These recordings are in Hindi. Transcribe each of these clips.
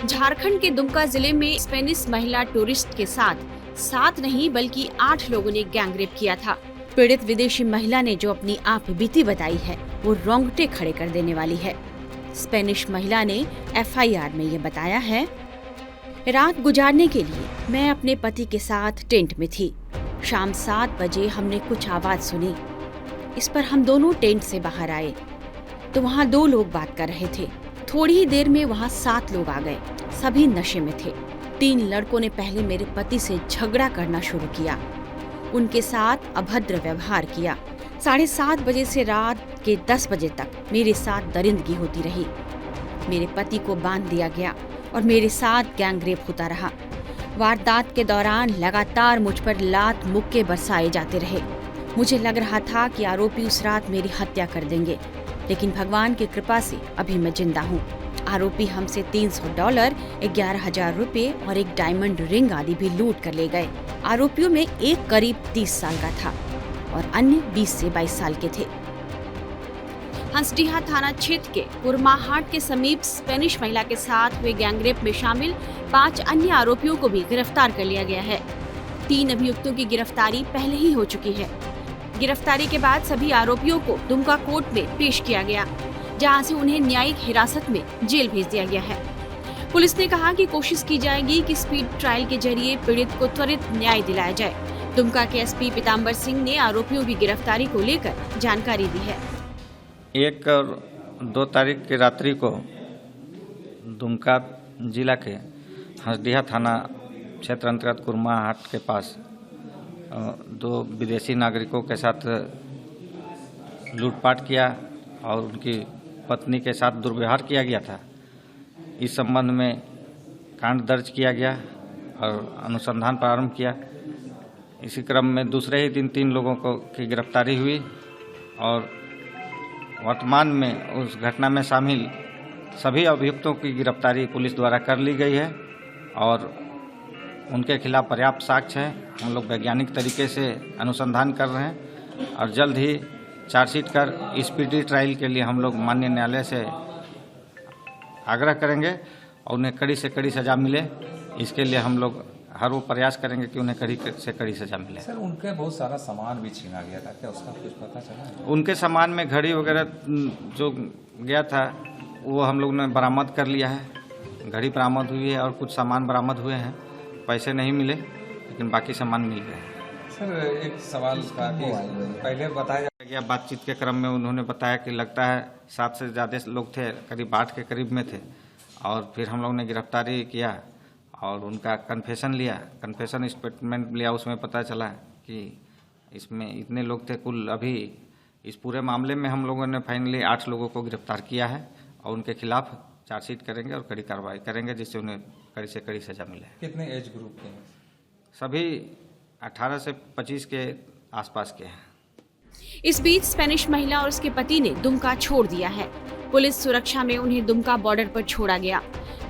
झारखंड के दुमका जिले में स्पेनिश महिला टूरिस्ट के साथ 7 नहीं बल्कि 8 लोगों ने गैंगरेप किया था। पीड़ित विदेशी महिला ने जो अपनी आप बीती बताई है वो रोंगटे खड़े कर देने वाली है। स्पेनिश महिला ने FIR में ये बताया है, रात गुजारने के लिए मैं अपने पति के साथ टेंट में थी। शाम 7 बजे हमने कुछ आवाज सुनी। इस पर हम दोनों टेंट से बाहर आए तो वहाँ 2 लोग बात कर रहे थे। थोड़ी ही देर में वहाँ 7 लोग आ गए। सभी नशे में थे। 3 लड़कों ने पहले मेरे पति से झगड़ा करना शुरू किया, उनके साथ अभद्र व्यवहार किया। 7:30 बजे से रात के 10 बजे तक मेरे साथ दरिंदगी होती रही। मेरे पति को बांध दिया गया और मेरे साथ गैंगरेप होता रहा। वारदात के दौरान लगातार मुझ पर लात मुक्के बरसाए जाते रहे। मुझे लग रहा था कि आरोपी उस रात मेरी हत्या कर देंगे, लेकिन भगवान की कृपा से अभी मैं जिंदा हूँ। आरोपी हमसे $300, 11,000 रुपए और एक डायमंड रिंग आदि भी लूट कर ले गए। आरोपियों में एक करीब 30 साल का था और अन्य 20 से 22 साल के थे। हंसडीहा थाना क्षेत्र के कुरमाहाट के समीप स्पेनिश महिला के साथ हुए गैंगरेप में शामिल 5 अन्य आरोपियों को भी गिरफ्तार कर लिया गया है। 3 अभियुक्तों की गिरफ्तारी पहले ही हो चुकी है। गिरफ्तारी के बाद सभी आरोपियों को दुमका कोर्ट में पेश किया गया, जहां से उन्हें न्यायिक हिरासत में जेल भेज दिया गया है। पुलिस ने कहा कि कोशिश की जाएगी कि स्पीड ट्रायल के जरिए पीड़ित को त्वरित न्याय दिलाया जाए। दुमका के SP पीताम्बर सिंह ने आरोपियों की गिरफ्तारी को लेकर जानकारी दी है। 1 और 2 तारीख की रात्रि को दुमका जिला के हंसडीहा थाना क्षेत्र अंतर्गत कुरमाहाट के पास 2 विदेशी नागरिकों के साथ लूटपाट किया और उनकी पत्नी के साथ दुर्व्यवहार किया गया था। इस संबंध में कांड दर्ज किया गया और अनुसंधान प्रारंभ किया। इसी क्रम में दूसरे ही दिन 3 लोगों की गिरफ्तारी हुई और वर्तमान में उस घटना में शामिल सभी अभियुक्तों की गिरफ्तारी पुलिस द्वारा कर ली गई है और उनके खिलाफ पर्याप्त साक्ष्य है। हम लोग वैज्ञानिक तरीके से अनुसंधान कर रहे हैं और जल्द ही चार्जशीट कर स्पीडी ट्रायल के लिए हम लोग माननीय न्यायालय से आग्रह करेंगे और उन्हें कड़ी से कड़ी सज़ा मिले। इसके लिए हम लोग हर वो प्रयास करेंगे कि उन्हें कड़ी से कड़ी सज़ा मिले। सर, उनके बहुत सारा सामान भी छीना गया था, क्या उसका कुछ पता चला? उनके सामान में घड़ी वगैरह जो गया था वो हम लोग ने बरामद कर लिया है। घड़ी बरामद हुई है और कुछ सामान बरामद हुए हैं। पैसे नहीं मिले लेकिन बाकी सामान मिल गए। सर, एक सवाल का कि पहले बताया गया, बातचीत के क्रम में उन्होंने बताया कि लगता है 7 से ज़्यादा लोग थे, करीब 8 के करीब में थे और फिर हम लोग ने गिरफ्तारी किया और उनका कन्फेशन लिया। कन्फेशन स्टेटमेंट लिया, उसमें पता चला कि इसमें इतने लोग थे। कुल अभी इस पूरे मामले में हम लोगों ने फाइनली 8 लोगों को गिरफ्तार किया है और उनके खिलाफ चार्जशीट करेंगे और कड़ी कार्रवाई करेंगे जिससे उन्हें कड़ी से कड़ी सजा मिले। कितने एज ग्रुप के हैं? सभी 18 से 25 के आसपास के हैं। इस बीच स्पेनिश महिला और उसके पति ने दुमका छोड़ दिया है। पुलिस सुरक्षा में उन्हें दुमका बॉर्डर पर छोड़ा गया।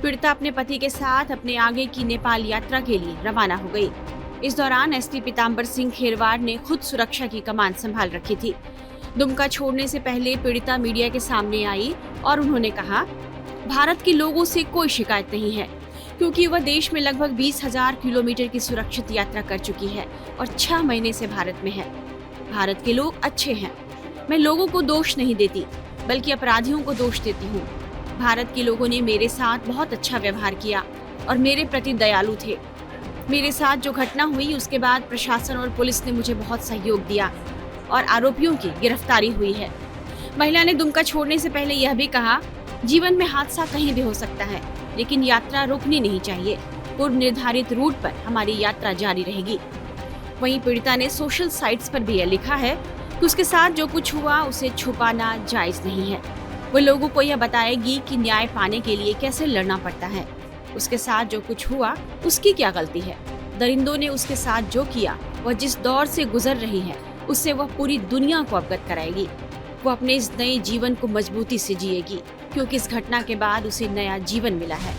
पीड़िता अपने पति के साथ अपने आगे की नेपाल यात्रा के लिए रवाना हो गई। इस दौरान SP पीताम्बर सिंह खेरवाड़ ने खुद सुरक्षा की कमान संभाल रखी थी। दुमका छोड़ने से पहले पीड़िता मीडिया के सामने आई और उन्होंने कहा, भारत के लोगों से कोई शिकायत नहीं है क्योंकि वह देश में लगभग 20,000 किलोमीटर की सुरक्षित यात्रा कर चुकी है और 6 महीने से भारत में है। भारत के लोग अच्छे हैं। मैं लोगों को दोष नहीं देती बल्कि अपराधियों को दोष देती हूँ। भारत के लोगों ने मेरे साथ बहुत अच्छा व्यवहार किया और मेरे प्रति दयालु थे। मेरे साथ जो घटना हुई उसके बाद प्रशासन और पुलिस ने मुझे बहुत सहयोग दिया और आरोपियों की गिरफ्तारी हुई है। महिला ने दुमका छोड़ने से पहले यह भी कहा, जीवन में हादसा कहीं भी हो सकता है लेकिन यात्रा रुकनी नहीं चाहिए। पूर्व निर्धारित रूट पर हमारी यात्रा जारी रहेगी। वहीं पीड़िता ने सोशल साइट्स पर भी यह लिखा है कि उसके साथ जो कुछ हुआ उसे छुपाना जायज नहीं है। वो लोगों को यह बताएगी कि न्याय पाने के लिए कैसे लड़ना पड़ता है। उसके साथ जो कुछ हुआ उसकी क्या गलती है। दरिंदों ने उसके साथ जो किया, वह जिस दौर से गुजर रही है उससे वह पूरी दुनिया को अवगत कराएगी। वो अपने इस नए जीवन को मजबूती से जिएगी क्योंकि इस घटना के बाद उसे नया जीवन मिला है।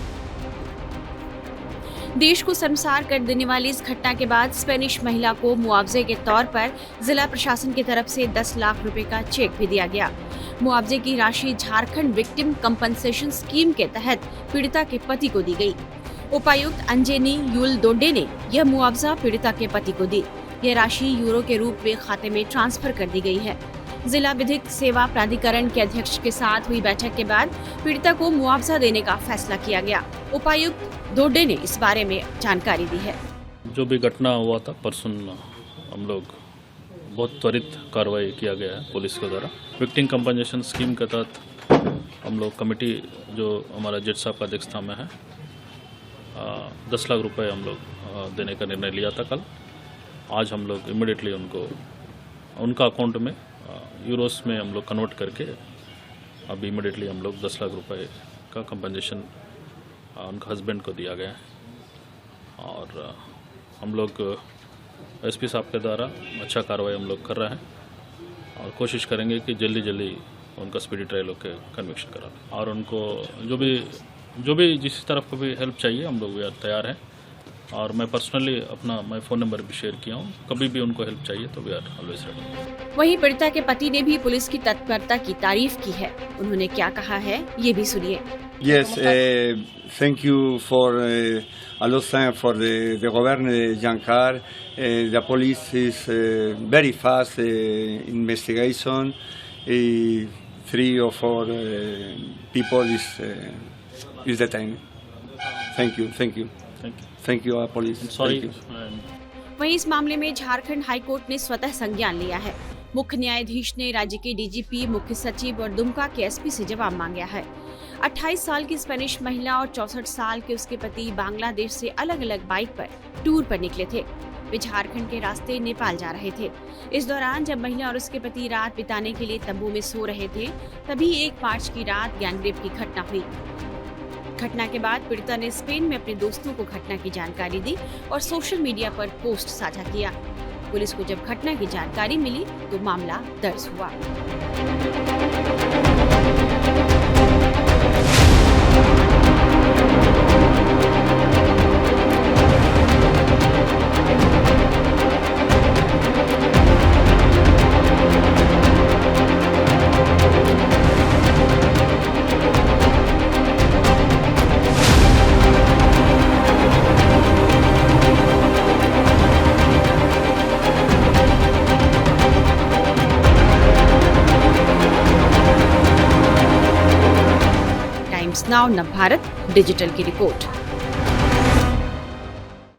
देश को शर्मसार कर देने वाली इस घटना के बाद स्पेनिश महिला को मुआवजे के तौर पर जिला प्रशासन की तरफ से 10 लाख रुपए का चेक भी दिया गया। मुआवजे की राशि झारखंड विक्टिम कंपनसेशन स्कीम के तहत पीड़िता के पति को दी गई। उपायुक्त अंजेनी युलदोंडे ने यह मुआवजा पीड़िता के पति को दी। यह राशि यूरो के रूप में खाते में ट्रांसफर कर दी गई है। जिला विधिक सेवा प्राधिकरण के अध्यक्ष के साथ हुई बैठक के बाद पीड़िता को मुआवजा देने का फैसला किया गया। उपायुक्त दोडे ने इस बारे में जानकारी दी है। जो भी घटना हुआ था परसों, हम लोग बहुत त्वरित कार्रवाई किया गया है पुलिस के द्वारा। विक्टिम कंपनसेशन स्कीम के तहत हम लोग कमेटी जो हमारा जज साहब का अध्यक्षता में है 10 लाख रुपए हम लोग देने का निर्णय लिया था कल। आज हम लोग इमिडिएटली उनका अकाउंट में यूरोस में हम लोग कन्वर्ट करके अभी इमिडिएटली हम लोग 10 लाख रुपए का कंपनसेशन उनका हस्बैंड को दिया गया है। और हम लोग एसपी साहब के द्वारा अच्छा कार्रवाई हम लोग कर रहे हैं और कोशिश करेंगे कि जल्दी उनका स्पीडी ट्रायल होकर कन्विक्शन करा। और उनको जो भी जिस तरफ को भी हेल्प चाहिए हम लोग तैयार हैं। और मैं पर्सनली मैं फ़ोन नंबर भी शेयर किया हूँ, कभी भी उनको हेल्प चाहिए तो वी आर ऑलवेज रेडी। वहीं पीड़िता के पति ने भी पुलिस की तत्परता की तारीफ की है। उन्होंने क्या कहा है ये भी सुनिए। Yes, thank you for a lot of thanks for the government de Giancar. The police is very fast investigation. 3 or 4 people is detained. Thank you, our police. Sorry. वहीं इस मामले में झारखंड हाईकोर्ट ने स्वतः संज्ञान लिया है। मुख्य न्यायाधीश ने राज्य के डीजीपी, मुख्य सचिव और दुमका के एसपी से जवाब मांगा है। 28 साल की स्पेनिश महिला और 64 साल के उसके पति बांग्लादेश से अलग अलग बाइक पर टूर पर निकले थे। वे झारखंड के रास्ते नेपाल जा रहे थे। इस दौरान जब महिला और उसके पति रात बिताने के लिए तंबू में सो रहे थे, तभी 1 मार्च की रात गैंगरेप की घटना हुई। घटना के बाद पीड़िता ने स्पेन में अपने दोस्तों को घटना की जानकारी दी और सोशल मीडिया पर पोस्ट साझा किया। पुलिस को जब घटना की जानकारी मिली तो मामला दर्ज हुआ। नाउ नवभारत डिजिटल की रिपोर्ट।